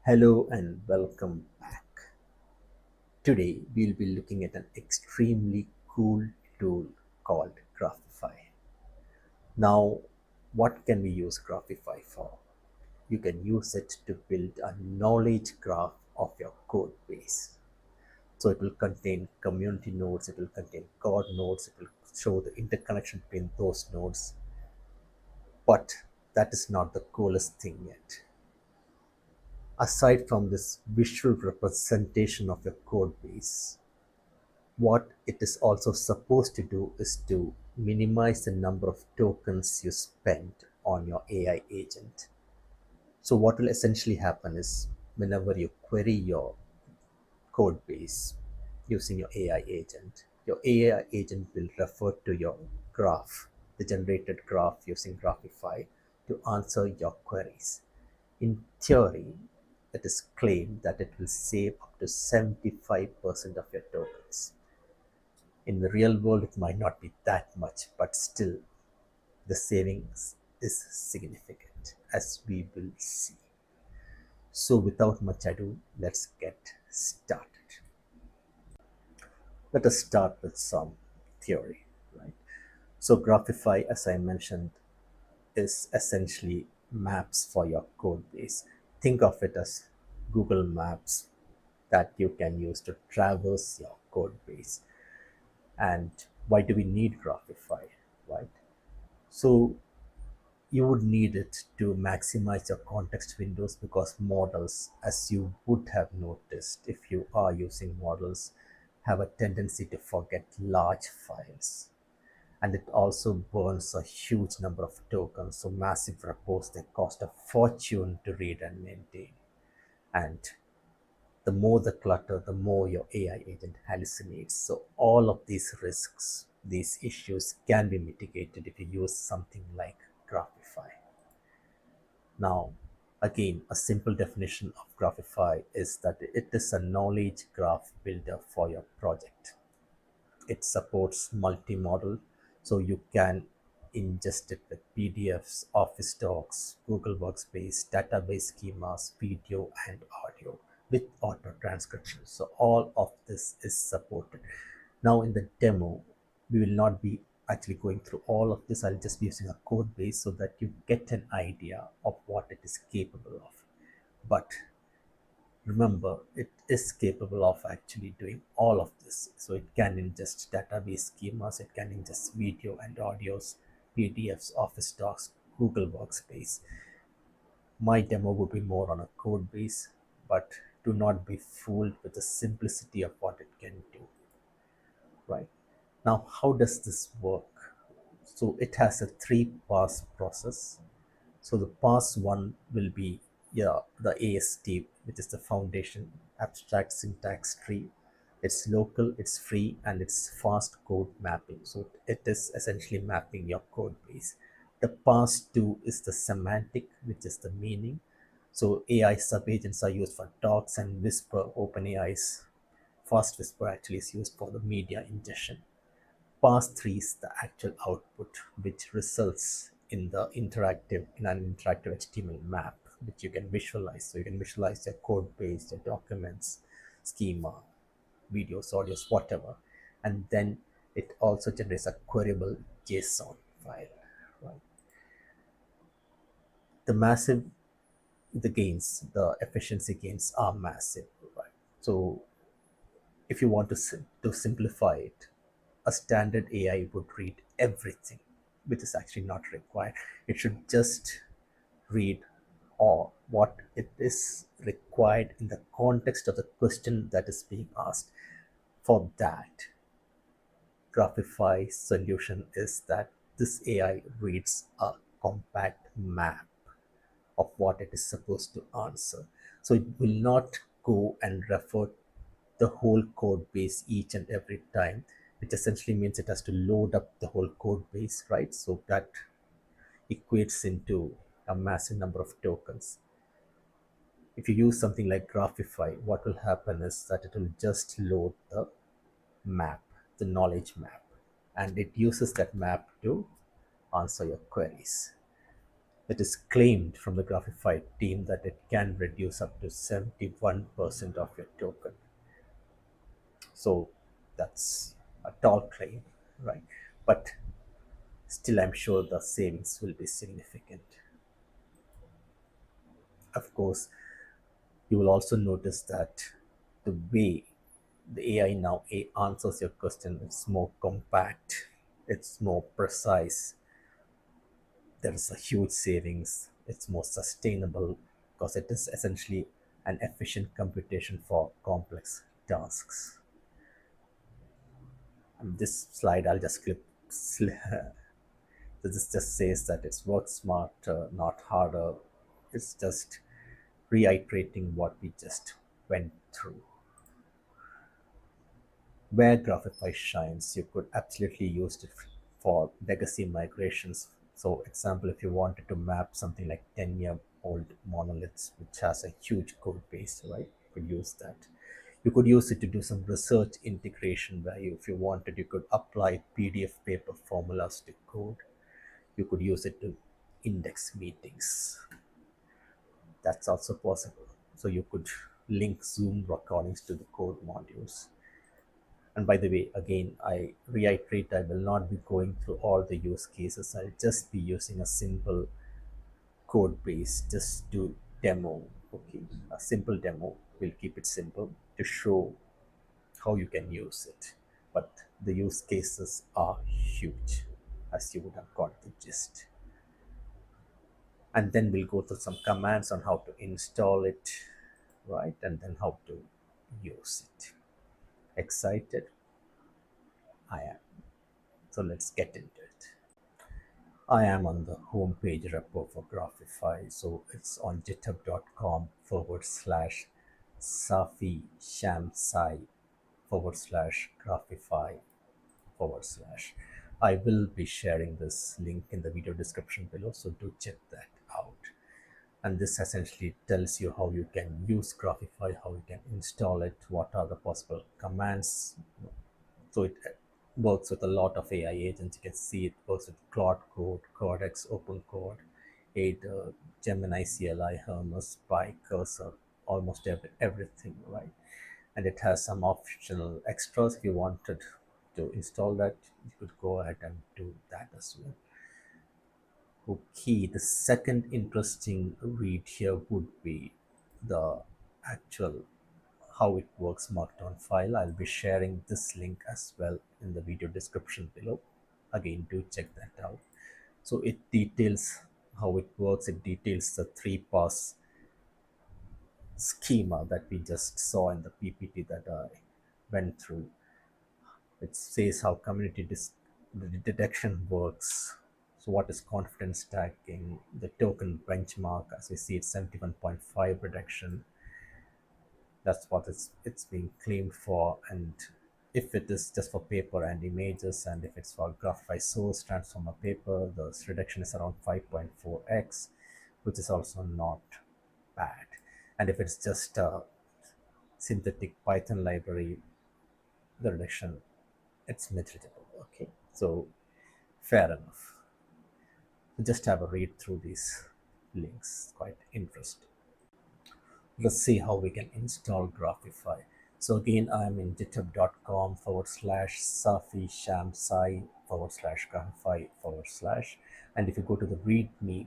Hello and welcome back. Today we'll be looking at an extremely cool tool called Graphify. Now, what can we use Graphify for? You can use it to build a knowledge graph of your code base. So it will contain community nodes, it will contain code nodes, it will show the interconnection between those nodes. But that is not the coolest thing yet. Aside from this visual representation of your code base, what it is also supposed to do is to minimize the number of tokens you spend on your AI agent. So what will essentially happen is whenever you query your code base using your AI agent will refer to your graph, the generated graph using Graphify to answer your queries. In theory, it is claimed that it will save up to 75% of your tokens. In the real world, it might not be that much, but still, the savings is significant, as we will see. So, without much ado, let's get started. Let us start with some theory, right? So, Graphify, as I mentioned, is essentially maps for your code base. Think of it as Google Maps that you can use to traverse your code base. And why do we need Graphify, right? So you would need it to maximize your context windows because models, as you would have noticed if you are using models, have a tendency to forget large files. And it also burns a huge number of tokens. So massive repos, they cost a fortune to read and maintain. And the more the clutter, the more your AI agent hallucinates. So all of these risks, these issues can be mitigated if you use something like Graphify. Now, again, a simple definition of Graphify is that it is a knowledge graph builder for your project. It supports multi-model, so you can ingest it with PDFs, Office docs, Google Workspace, database schemas, video and audio with auto transcription. So all of this is supported. Now in the demo, we will not be actually going through all of this. I'll just be using a code base so that you get an idea of what it is capable of. But remember, it is capable of actually doing all of this. So it can ingest database schemas, it can ingest video and audios, PDFs, Office docs, Google Workspace. My demo would be more on a code base, but do not be fooled with the simplicity of what it can do. Right now, how does this work? So it has a three pass process. So the pass one will be, yeah, the AST, which is the foundation abstract syntax tree. It's local, it's free, and it's fast code mapping. So it is essentially mapping your code base. The pass two is the semantic, which is the meaning. So AI subagents are used for docs and Whisper. OpenAI's Fast Whisper actually is used for the media ingestion. Pass 3 is the actual output, which results in an interactive HTML map, which you can visualize. So you can visualize your code base, your documents, schema, videos, audios, whatever. And then it also generates a queryable JSON file. Right? The massive, the gains, the efficiency gains are massive. Right? So if you want to simplify it, a standard AI would read everything, which is actually not required. It should just read or what it is required in the context of the question that is being asked. For that, Graphify's solution is that this AI reads a compact map of what it is supposed to answer. So it will not go and refer the whole code base each and every time, which essentially means it has to load up the whole code base, right? So that equates into a massive number of tokens. If you use something like Graphify, what will happen is that it will just load the map, the knowledge map, and it uses that map to answer your queries. It is claimed from the Graphify team that it can reduce up to 71% of your token. So that's a tall claim, right? But still, I'm sure the savings will be significant. Of course, you will also notice that the way the AI now answers your question is more compact, it's more precise, there is a huge savings, it's more sustainable because it is essentially an efficient computation for complex tasks. And this slide I'll just clip. This just says that it's work smarter, not harder. It's just reiterating what we just went through. Where Graphify shines, you could absolutely use it for legacy migrations. So, example, if you wanted to map something like 10-year-old monoliths, which has a huge code base, right? You could use that. You could use it to do some research integration where if you wanted, you could apply PDF paper formulas to code. You could use it to index meetings. That's also possible. So you could link Zoom recordings to the code modules. And by the way, again, I reiterate, I will not be going through all the use cases. I'll just be using a simple code base just to demo. Okay, a simple demo. We'll keep it simple to show how you can use it. But the use cases are huge, as you would have got the gist. And then we'll go through some commands on how to install it, right? And then how to use it. Excited? I am. So let's get into it. I am on the homepage repo for Graphify. So it's on github.com /Safi Shamsai /Graphify /. I will be sharing this link in the video description below, so do check that out. And this essentially tells you how you can use Graphify, how you can install it, what are the possible commands. So it works with a lot of AI agents. You can see it works with Claude Code, Codex, OpenCode, Ada, Gemini CLI, Hermes, Pi, Cursor, almost everything, right? And it has some optional extras. If you wanted to install that, you could go ahead and do that as well. Okay, the second interesting read here would be the actual how it works markdown file. I'll be sharing this link as well in the video description below. Again, do check that out. So it details how it works. It details the 3-pass schema that we just saw in the PPT that I went through. It says how community detection works. So what is confidence stacking, the token benchmark, as we see it's 71.5 reduction. That's what it's being claimed for. And if it is just for paper and images, and if it's for Graphify source transformer paper, the reduction is around 5.4x, which is also not bad. And if it's just a synthetic Python library, the reduction, it's negligible. Okay, so fair enough. Just have a read through these links, quite interesting. Let's see how we can install Graphify. So again, I'm in github.com /Safi Shamsai /Graphify /. And if you go to the README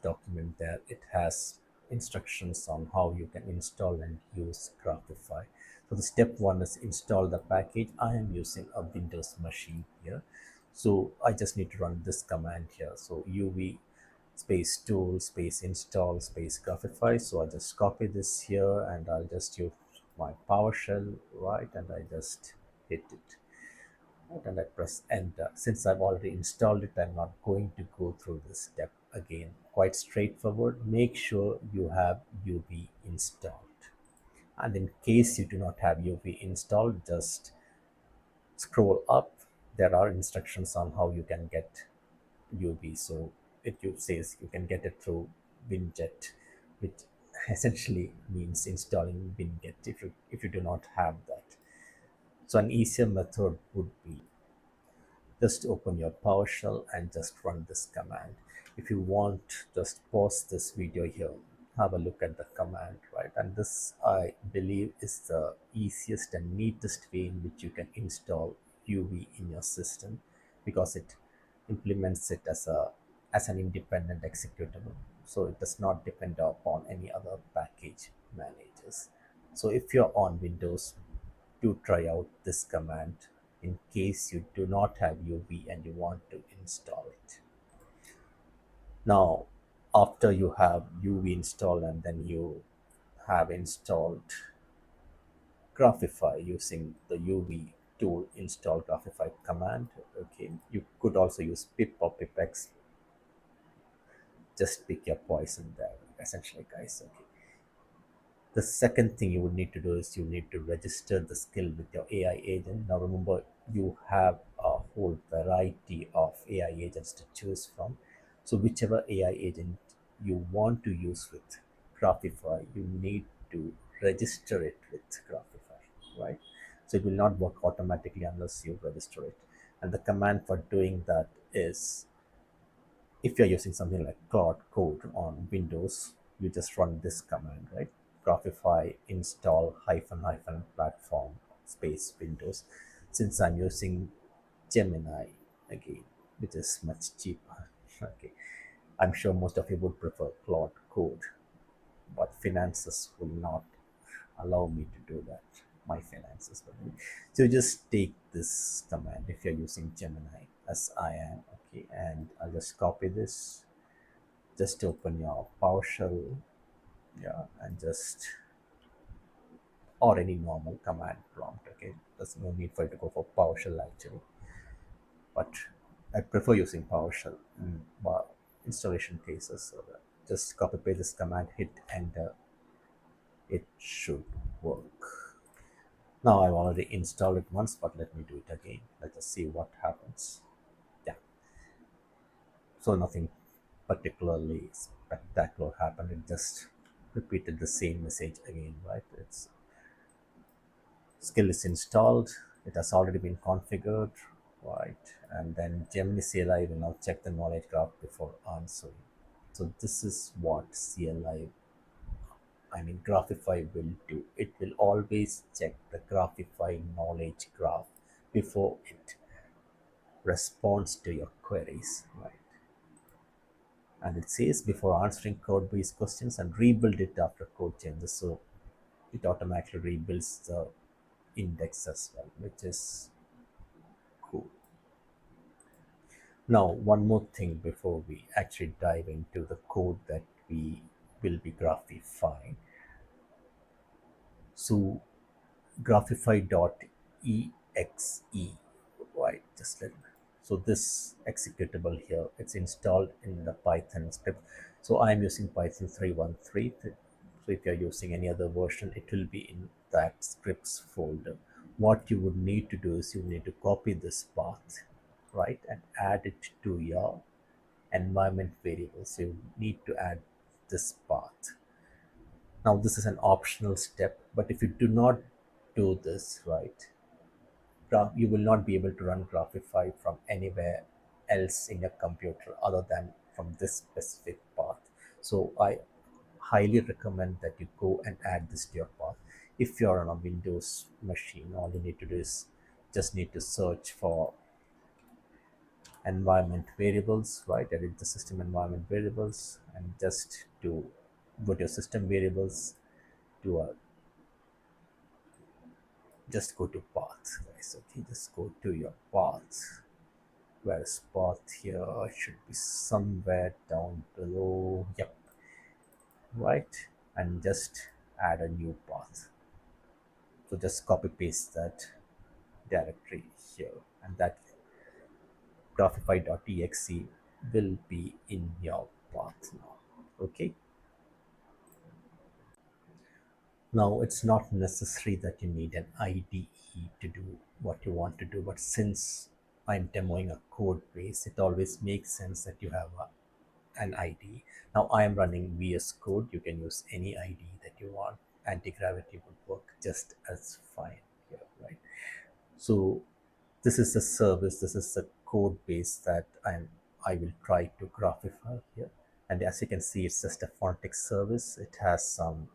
document there, it has instructions on how you can install and use Graphify. So the step one is install the package. I am using a Windows machine here. So I just need to run this command here. So uv space tool space install space Graphify. So I just copy this here and I'll just use my PowerShell, right? And I just hit it. Right, and I press enter. Since I've already installed it, I'm not going to go through this step again. Quite straightforward. Make sure you have UV installed. And in case you do not have UV installed, just scroll up. There are instructions on how you can get UV. So it says you can get it through Winget, which essentially means installing Winget if you do not have that. So an easier method would be just open your PowerShell and just run this command. If you want, just pause this video here, have a look at the command, right? And this, I believe, is the easiest and neatest way in which you can install UV in your system, because it implements it as an independent executable, so it does not depend upon any other package managers. So if you're on Windows, do try out this command in case you do not have UV and you want to install it. Now, after you have UV installed and then you have installed Graphify using the UV tool install Graphify command, okay, you could also use pip or pipex. Just pick your poison there, essentially, guys. Okay. The second thing you would need to do is you need to register the skill with your AI agent. Now remember, you have a whole variety of AI agents to choose from. So whichever AI agent you want to use with Graphify, you need to register it with Graphify, right? So it will not work automatically unless you register it. And the command for doing that is, if you're using something like Cloud Code on Windows, you just run this command, right? Graphify install hyphen hyphen platform space Windows. Since I'm using Gemini again, which is much cheaper, okay, I'm sure most of you would prefer Cloud Code, but finances will not allow me to do that. My finances will. So you just take this command if you're using Gemini, as I am, okay, and I'll just copy this. Just open your PowerShell, yeah, and just, or any normal command prompt, okay. There's no need for it to go for PowerShell actually, but I prefer using PowerShell in installation cases. So that just copy paste this command, hit enter, it should work. Now I've already installed it once, but let me do it again. Let us see what happens. Yeah, so nothing particularly spectacular happened. It just repeated the same message again, right? It's skill is installed. It has already been configured, right? And then Gemini CLI will now check the knowledge graph before answering. So this is what CLI, I mean Graphify will do. It will always check the Graphify knowledge graph before it responds to your queries, right? And it says before answering code based questions and rebuild it after code changes. So it automatically rebuilds the index as well, which is cool. Now, one more thing before we actually dive into the code that we will be graphifying. So graphify.exe, right? Just let, so this executable here, it's installed in the Python script. So I'm using Python 3.1.3. So if you're using any other version, it will be in that scripts folder. What you would need to do is you need to copy this path, right, and add it to your environment variable. So you need to add this path. Now this is an optional step, but if you do not do this, right, you will not be able to run Graphify from anywhere else in your computer other than from this specific path. So I highly recommend that you go and add this to your path. If you're on a Windows machine, all you need to do is just need to search for environment variables, right? Edit the system environment variables and just to go to your system variables, to a, just go to path, guys. Okay, just go to your path. Where's path here? It should be somewhere down below. Yep, right. And just add a new path. So just copy paste that directory here, and that graphify.exe will be in your path now. Okay. Now, it's not necessary that you need an IDE to do what you want to do, but since I'm demoing a code base, it always makes sense that you have an IDE. Now, I am running VS Code. You can use any IDE that you want. Anti-gravity would work just as fine here, right? So, this is the service, this is the code base that I'm I will try to Graphify here. And as you can see, it's just a phonetic service. It has some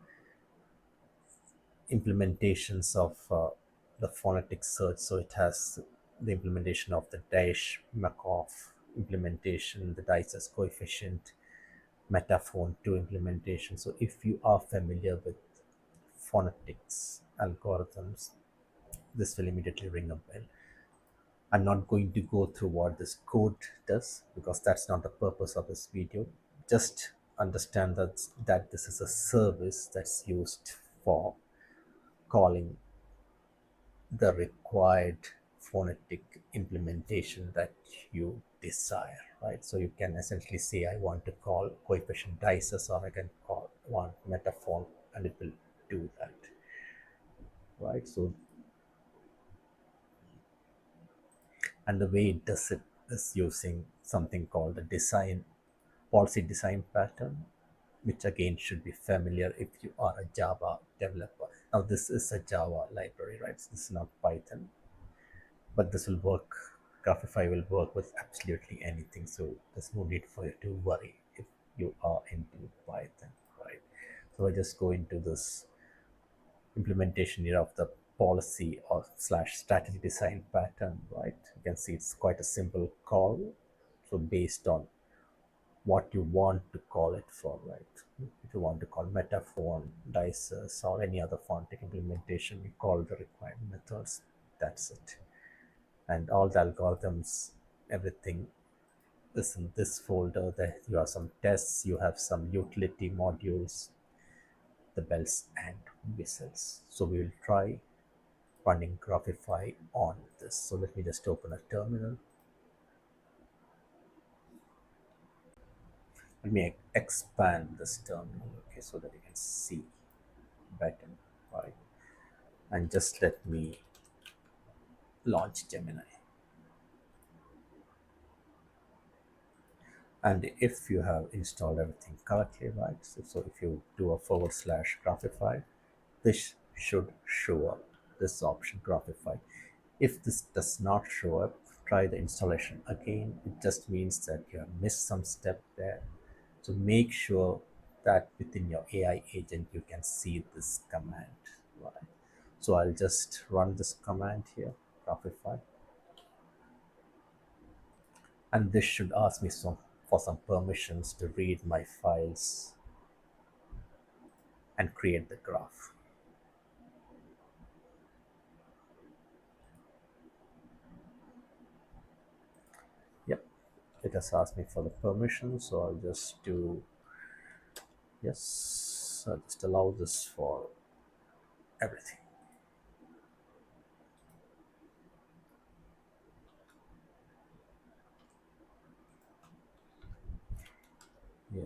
implementations of the phonetic search. So it has the implementation of the dash Markov implementation, the dices coefficient, metaphone 2 implementation. So if you are familiar with phonetics algorithms, this will immediately ring a bell. I'm not going to go through what this code does because that's not the purpose of this video. Just understand that this is a service that's used for calling the required phonetic implementation that you desire, right? So you can essentially say, I want to call coefficient dices, or I can call one metaphor, and it will do that, right? So, and the way it does it is using something called a design policy design pattern, which again should be familiar if you are a Java developer. Now, this is a Java library, right? So this is not Python, but this will work. Graphify will work with absolutely anything, so there's no need for you to worry if you are into Python, right? So I just go into this implementation here of the policy or slash strategy design pattern, right? You can see it's quite a simple call. So based on what you want to call it for, right? If you want to call metaphor, dices, or any other phonetic implementation, you call the required methods. That's it. And all the algorithms, everything is in this folder. There you have some tests, you have some utility modules, the bells and whistles. So we will try running Graphify on this. So let me just open a terminal. Let me expand this terminal, okay, so that you can see better, right? And just let me launch Gemini. And if you have installed everything correctly, right? So if you do a / Graphify, this should show up, this option Graphify. If this does not show up, try the installation again. It just means that you have missed some step there. So make sure that within your AI agent you can see this command, right? So I'll just run this command here, Graphify, and this should ask me for some permissions to read my files and create the graph. Yep, it has asked me for the permission, so I'll just do yes. I'll just allow this for everything. Yeah.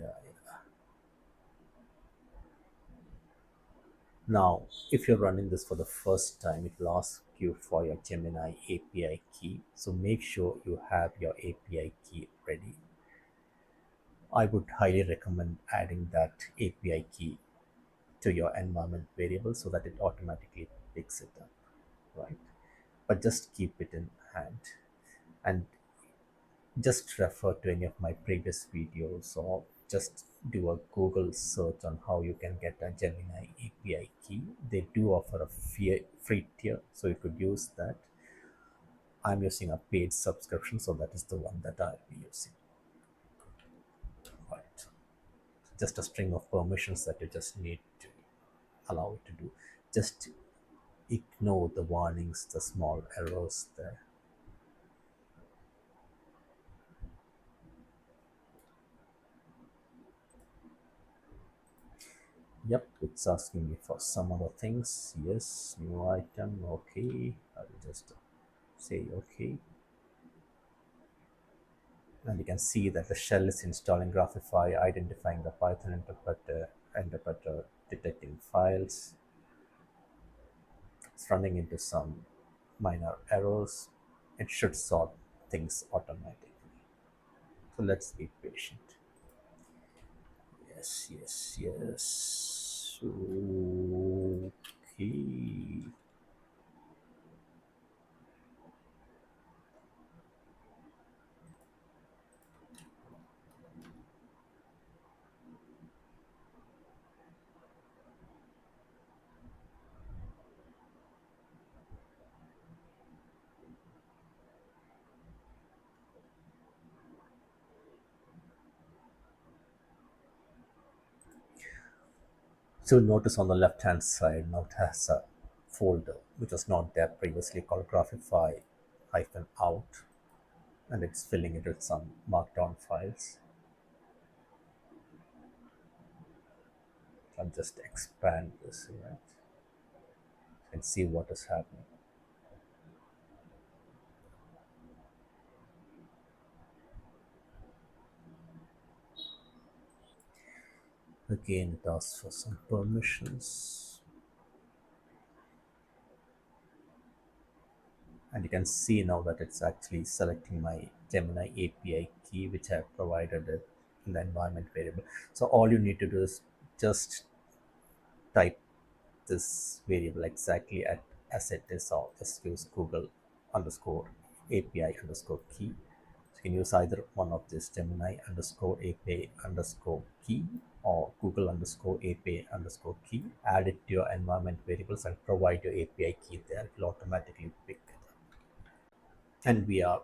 Now, if you're running this for the first time, it will ask you for your Gemini API key. So make sure you have your API key ready. I would highly recommend adding that API key to your environment variable so that it automatically picks it up, right? But just keep it in hand and just refer to any of my previous videos, or just do a Google search on how you can get a Gemini API key. They do offer a free tier, so you could use that. I'm using a paid subscription, so that is the one that I'll be using. Right. Just a string of permissions that you just need to allow it to do. Just ignore the warnings, the small errors there. Yep, it's asking me for some other things. Yes, new item, okay. I'll just say okay. And you can see that the shell is installing Graphify, identifying the Python interpreter, detecting files. It's running into some minor errors. It should sort things automatically. So let's be patient. Yes, yes, yes. Okay. So notice on the left hand side now it has a folder which was not there previously called Graphify hyphen out, and it's filling it with some markdown files. I'll just expand this, right, and see what is happening. Again, it asks for some permissions, and you can see now that it's actually selecting my Gemini API key, which I have provided it in the environment variable. So all you need to do is just type this variable exactly as it is, or just use Google underscore API underscore key. So you can use either one of this, Gemini underscore API underscore key or Google underscore API underscore key. Add it to your environment variables and provide your API key there. It will automatically pick it up. And we are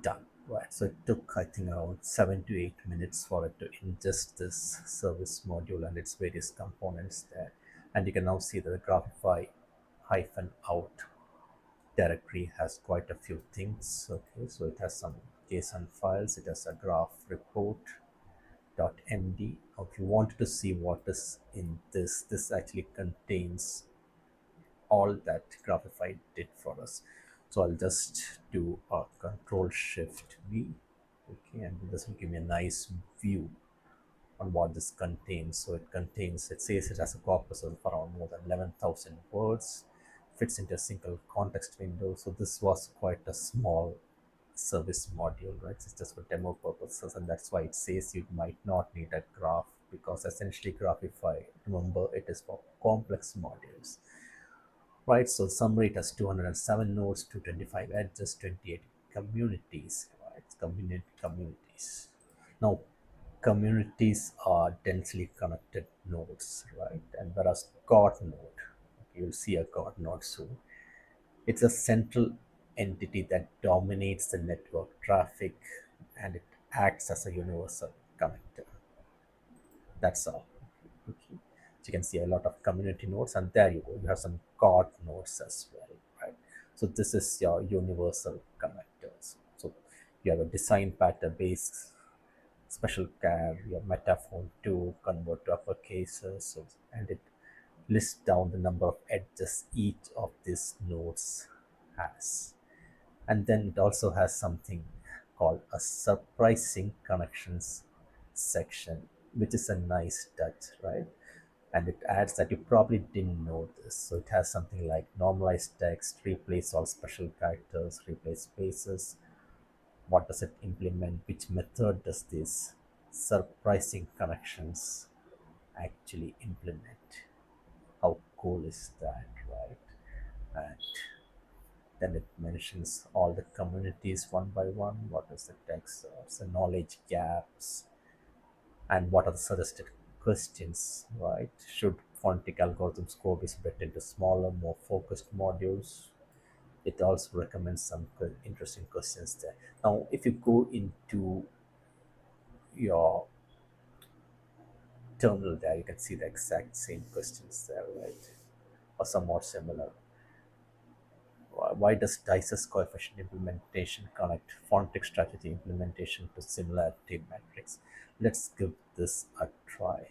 done. Right. So it took, I think, around 7 to 8 minutes for it to ingest this service module and its various components there. And you can now see that the Graphify hyphen out directory has quite a few things. Okay, so it has some JSON files, it has a graph report .md. Now, if you wanted to see what is in this actually contains all that Graphify did for us. So I'll just do a Control Shift V. Okay, and this will give me a nice view on what this contains. So it contains, it says it has a corpus of around more than 11,000 words, fits into a single context window. So this was quite a small service module, right? It's just for demo purposes, and that's why it says you might not need a graph, because essentially Graphify, remember, it is for complex modules, right? So summary, it has 207 nodes, 225 edges, 28 communities, right? Communities. Now, communities are densely connected nodes, right? And whereas God node, you'll see a God node soon, it's a central entity that dominates the network traffic, and it acts as a universal connector. That's all. Okay. So you can see a lot of community nodes, and there you go. You have some God nodes as well, right? So this is your universal connectors. So you have a design pattern base, special care, your metaphone to convert to upper cases, so, and it lists down the number of edges each of these nodes has. And then it also has something called a surprising connections section, which is a nice touch, right? And it adds that you probably didn't know this. So it has something like normalized text, replace all special characters, replace spaces. What does it implement? Which method does this surprising connections actually implement? How cool is that, right? And then it mentions all the communities one by one. What is the text? The knowledge gaps, and what are the suggested questions, right? Should phonetic algorithms go be split into smaller, more focused modules? It also recommends some interesting questions there. Now, if you go into your terminal there, you can see the exact same questions there, right? Or somewhat similar. Why does Dice's coefficient implementation connect phonetic strategy implementation to similarity metrics? Let's give this a try,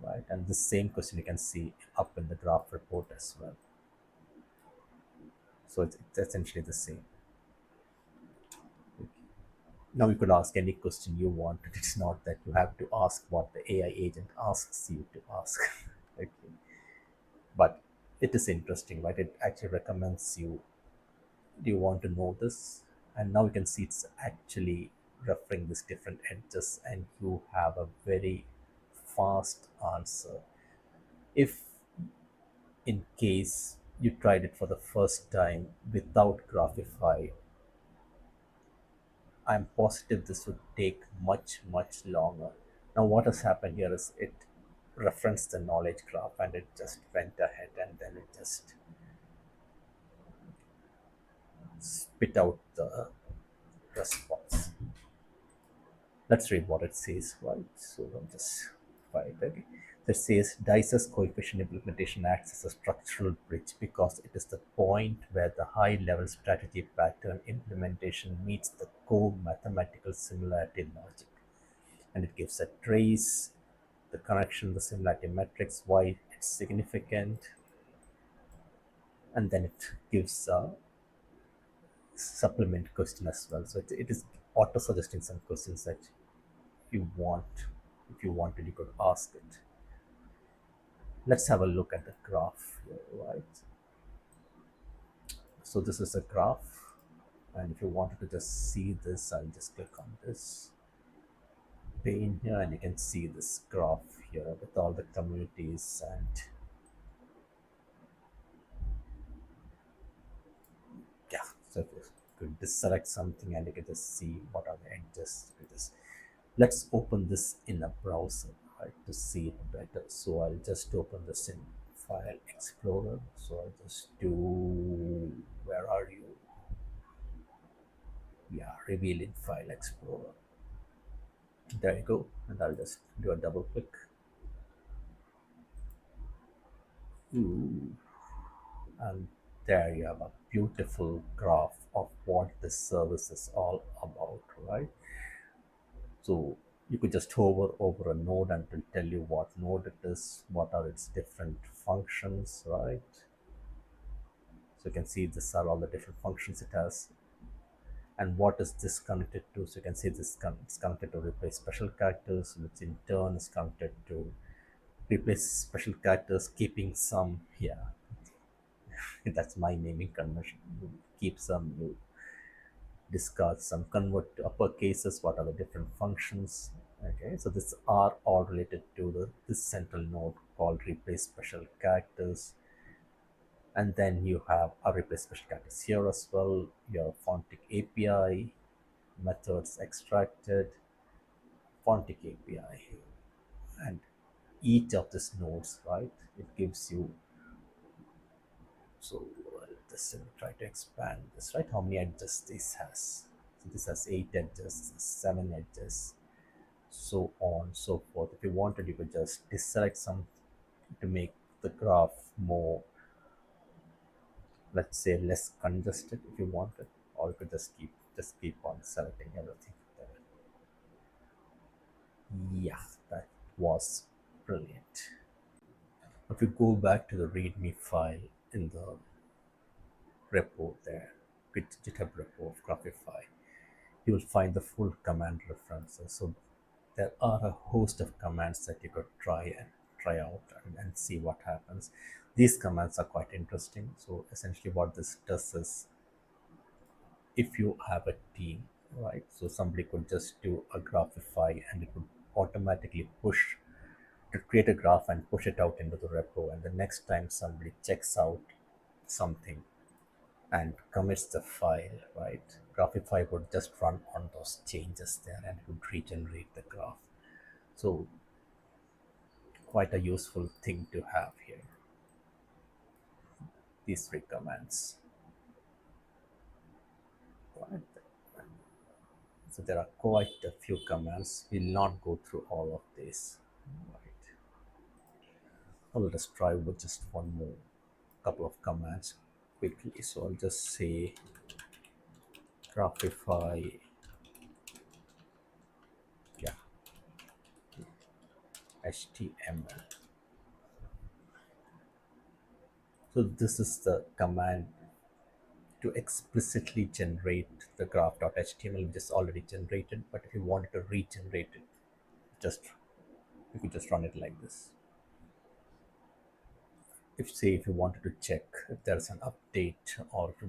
right? And the same question you can see up in the graph report as well. So it's essentially the same. Now you could ask any question you want. It's not that you have to ask what the AI agent asks you to ask. Okay. But it is interesting, right? It actually recommends you, do you want to know this? And now you can see it's actually referring these different edges, and you have a very fast answer. If in case you tried it for the first time without Graphify, I'm positive this would take much longer. Now what has happened here is it referenced the knowledge graph and it just went ahead and then it just spit out the response. Let's read what it says, right? So I'll just Graphify. Okay, that says Dice's coefficient implementation acts as a structural bridge because it is the point where the high-level strategy pattern implementation meets the core mathematical similarity logic, and it gives a trace, the connection, the similarity matrix, why it's significant, and then it gives a supplement question as well. So it is auto suggesting some questions that you want. If you wanted, you could ask it. Let's have a look at the graph here, right? So this is a graph, and if you wanted to just see this, I'll just click on this pane here, and you can see this graph here with all the communities. And yeah, so if you could just select something and you can just see what are the edges with this. Let's open this in a browser, right, to see it better. So I'll just open this in File Explorer. So I'll just do, where are you? Yeah, reveal in File Explorer. There you go. And I'll just do a double click. Ooh. And there you have a beautiful graph of what this service is all about, right? So you could just hover over a node and it will tell you what node it is, what are its different functions, right? So you can see these are all the different functions it has, and what is this connected to. So you can see this it's connected to replace special characters, which in turn is connected to replace special characters, keeping some, yeah, that's my naming convention. You keep some, you discard some, convert to upper cases, what are the different functions. Okay, so these are all related to this central node called replace special characters. And then you have a replace special characters here as well, your Fontic API, methods extracted, Fontic API, and each of these nodes, right, it gives you. So this will try to expand this, right, how many edges this has. So this has 8 edges, 7 edges, so on so forth. If you wanted, you could just deselect some to make the graph more, let's say, less congested if you wanted, or you could just keep on selecting everything there. Yeah, that was brilliant. If you go back to the readme file in the repo there, GitHub repo of Graphify, you will find the full command references. So there are a host of commands that you could try out and see what happens. These commands are quite interesting. So essentially what this does is, if you have a team, right, so somebody could just do a Graphify and it would automatically push to create a graph and push it out into the repo, and the next time somebody checks out something and commits the file, right, Graphify would just run on those changes there and it would regenerate the graph. So quite a useful thing to have here, these three commands, right? So there are quite a few commands. We'll not go through all of these, right? I'll just try with just one more couple of commands quickly. So I'll just say Graphify, yeah, HTML. So this is the command to explicitly generate the graph.html, which is already generated. But if you wanted to regenerate it, just you could just run it like this. If you wanted to check if there's an update, or if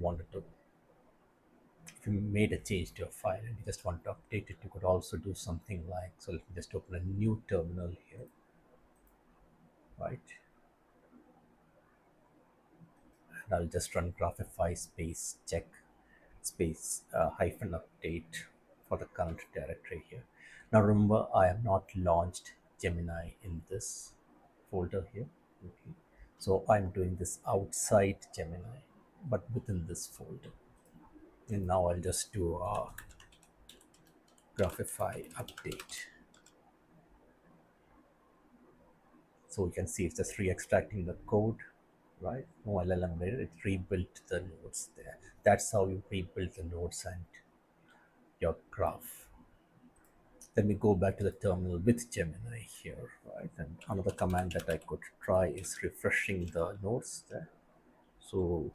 you made a change to your file and you just want to update it, you could also do something like, so let me just open a new terminal here, right? And I'll just run Graphify space check space hyphen update for the current directory here. Now remember, I have not launched Gemini in this folder here. Okay, so I'm doing this outside Gemini, but within this folder. And now I'll just do a Graphify update. So you can see it's just re-extracting the code, right? No LLM layer, it rebuilt the nodes there. That's how you rebuild the nodes and your graph. Then we go back to the terminal with Gemini here, right? And another command that I could try is refreshing the nodes there. So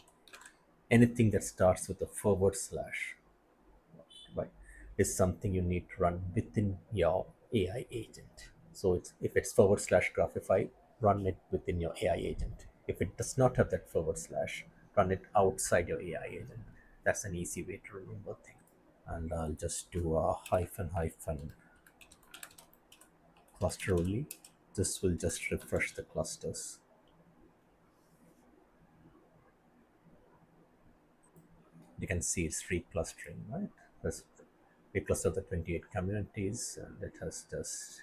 anything that starts with a forward slash, right, is something you need to run within your AI agent. So if it's forward slash Graphify, run it within your AI agent. If it does not have that forward slash, run it outside your AI agent. That's an easy way to remember things. And I'll just do a hyphen hyphen cluster only. This will just refresh the clusters. You can see it's reclustering, right? That's recluster the 28 communities, and it has just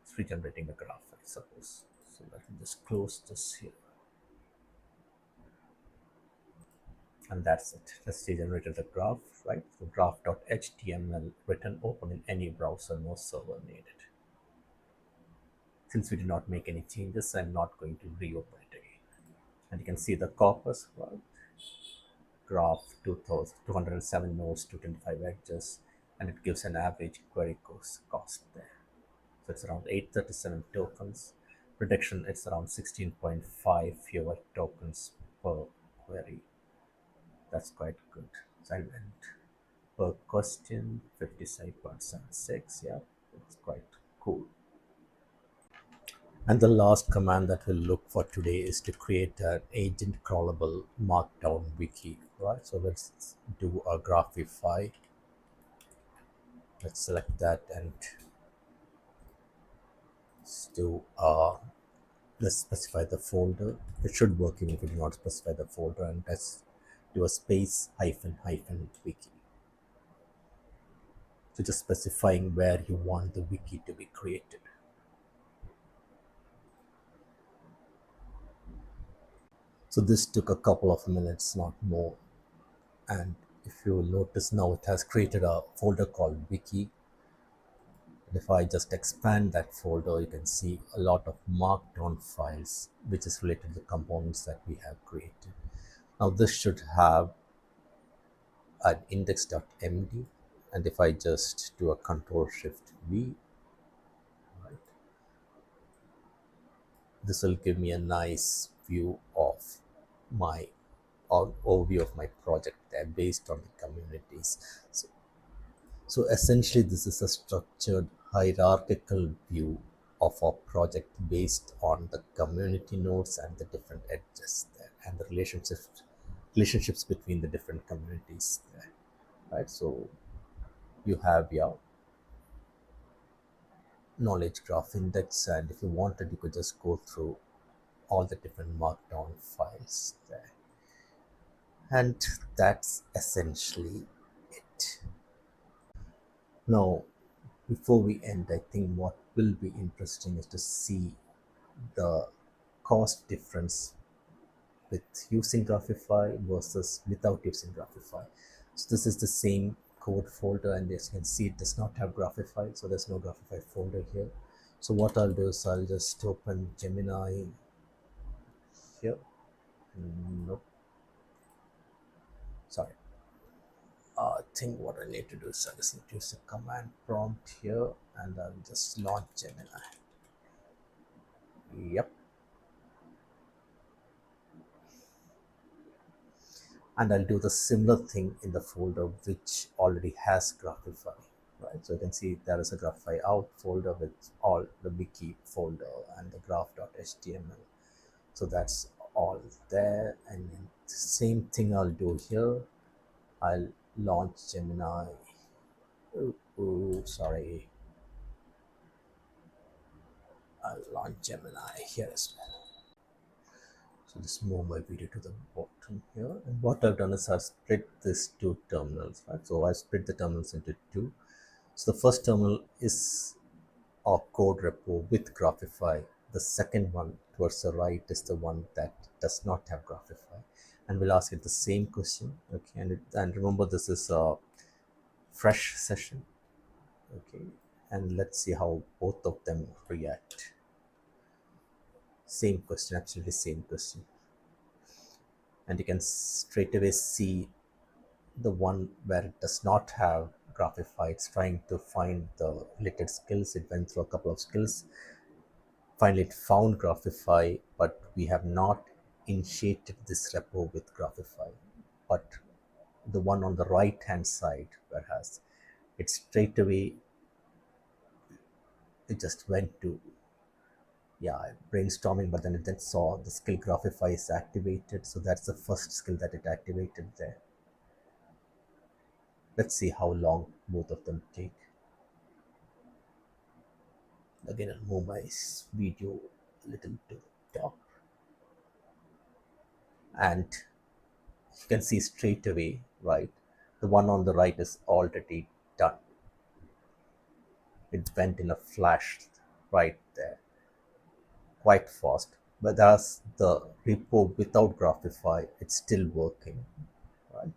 it's regenerating the graph, I suppose. So let me just close this here. And that's it. Let's regenerate the graph, right? So graph.html written open in any browser, no server needed. Since we did not make any changes, I'm not going to reopen it again. And you can see the corpus, right? Graph 207 nodes, 225 edges, and it gives an average query cost there. So it's around 837 tokens. Prediction, it's around 16.5 fewer tokens per query. That's quite good. And per question, 57.76. Yeah, it's quite cool. And the last command that we'll look for today is to create an agent crawlable markdown wiki, right? So let's do a Graphify. Let's select that and let's do let's specify the folder. It should work even if we do not specify the folder, and let's do a space hyphen hyphen wiki. So just specifying where you want the wiki to be created. So this took a couple of minutes, not more. And if you notice now, it has created a folder called wiki. And if I just expand that folder, you can see a lot of markdown files, which is related to the components that we have created. Now this should have an index.md, and if I just do a Control Shift V, right, this will give me a nice view of my overview of my project there based on the communities. So essentially, this is a structured hierarchical view of our project based on the community nodes and the different edges there and the relationships between the different communities there, right? So you have your knowledge graph index, and if you wanted, you could just go through all the different markdown files there. And that's essentially it. Now, before we end, I think what will be interesting is to see the cost difference with using Graphify versus without using Graphify. So this is the same code folder, and as you can see, it does not have Graphify, so there's no Graphify folder here. So what I'll do is I'll just open Gemini here. Nope. Sorry. I think what I need to do is I just need to use the command prompt here, and I'll just launch Gemini. Yep. And I'll do the similar thing in the folder which already has Graphify, right? So you can see there is a Graphify out folder with all the wiki folder and the graph.html. So that's all there. And the same thing I'll do here. I'll launch Gemini. Sorry. I'll launch Gemini here as well. So just move my video to the bottom here. And what I've done is I've split these two terminals, right? So I split the terminals into two. So the first terminal is our code repo with Graphify. The second one towards the right is the one that does not have Graphify. And we'll ask it the same question. Okay, and remember, this is a fresh session. Okay, and let's see how both of them react. Same question, absolutely same question. And you can straight away see the one where it does not have Graphify. It's trying to find the related skills. It went through a couple of skills. Finally, it found Graphify, but we have not initiated this repo with Graphify. But the one on the right hand side, whereas it straight away, it just went to, yeah, brainstorming, but then it then saw the skill Graphify is activated. So that's the first skill that it activated there. Let's see how long both of them take. Again, I'll move my video a little to the top, and you can see straight away, right? The one on the right is already done. It went in a flash right there, quite fast. But as the repo without Graphify, it's still working, right?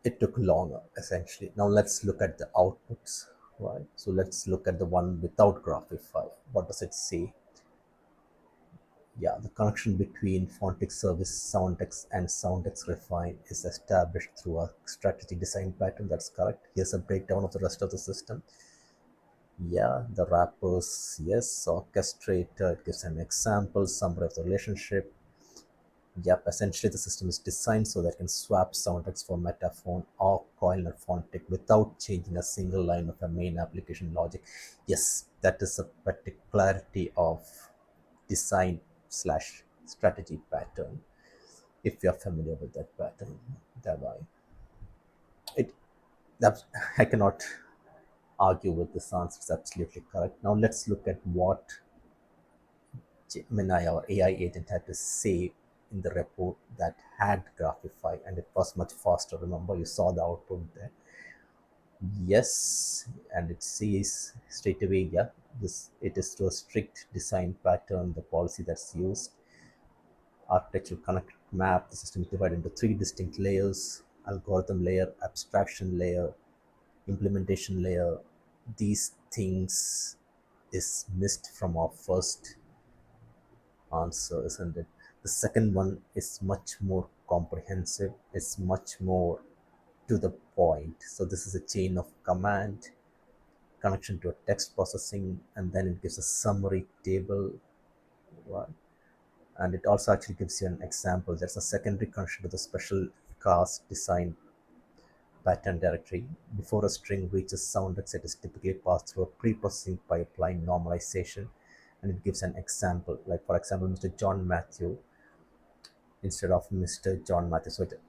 It took longer essentially. Now let's look at the outputs, right? So let's look at the one without Graphify. What does it say? Yeah, the connection between Fontic service SoundX and SoundX Refine is established through a strategy design pattern. That's correct. Here's a breakdown of the rest of the system. Yeah, the wrappers, yes, orchestrator, it gives an example, summary of the relationship. Yep, essentially the system is designed so that it can swap SoundX for Metaphone or Coil or Fontic without changing a single line of a main application logic. Yes, that is a particularity of design slash strategy pattern. If you're familiar with that pattern, thereby it that I cannot argue with this answer. It's absolutely correct. Now let's look at what Gemini, our AI agent, had to say in the report that had Graphify, and it was much faster. Remember, you saw the output there. Yes, and it says straight away, yeah, this it is to a strict design pattern, the policy that's used. Architecture connect map, the system is divided into three distinct layers: algorithm layer, abstraction layer, implementation layer. These things is missed from our first answer, isn't it? The second one is much more comprehensive, it's much more to the point. So this is a chain of command, connection to a text processing, and then it gives a summary table, right? And it also actually gives you an example. There's a secondary connection to the special cast design pattern directory. Before a string reaches SoundX, it is typically passed through a pre-processing pipeline normalization, and it gives an example. Like for example, Mr. John Matthew instead of Mr. John Matthew. So it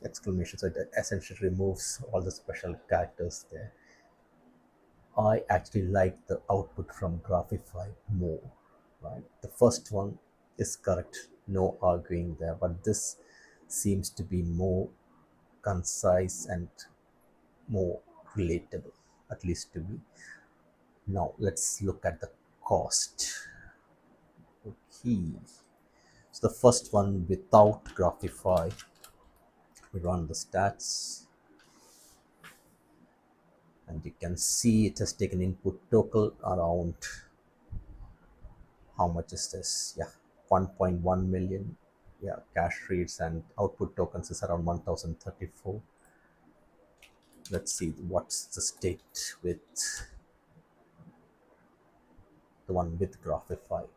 exclamation. So it essentially removes all the special characters there. I actually like the output from Graphify more. Right, the first one is correct, no arguing there. But this seems to be more concise and more relatable, at least to me. Now let's look at the cost. Okay, so the first one without Graphify, we run the stats, and you can see it has taken input total around, how much is this? Yeah, 1.1 million. Yeah, cache reads, and output tokens is around 1034. Let's see what's the state with the one with Graphify.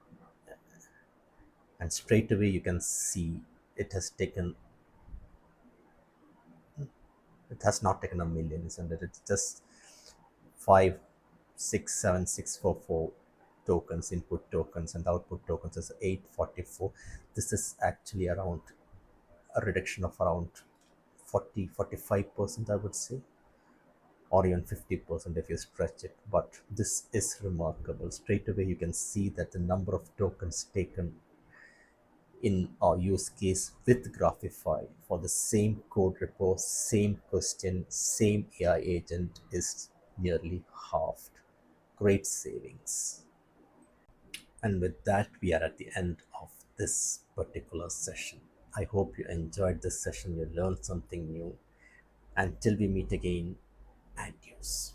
And straight away you can see it has taken, it has not taken a million, isn't it? It's just 567644 tokens, input tokens, and output tokens is 844. This is actually around a reduction of around 45%, I would say, or even 50% if you stretch it. But this is remarkable. Straight away you can see that the number of tokens taken in our use case with Graphify for the same code repo, same question, same AI agent is nearly halved. Great savings. And with that, we are at the end of this particular session. I hope you enjoyed this session, you learned something new. Until we meet again, adios.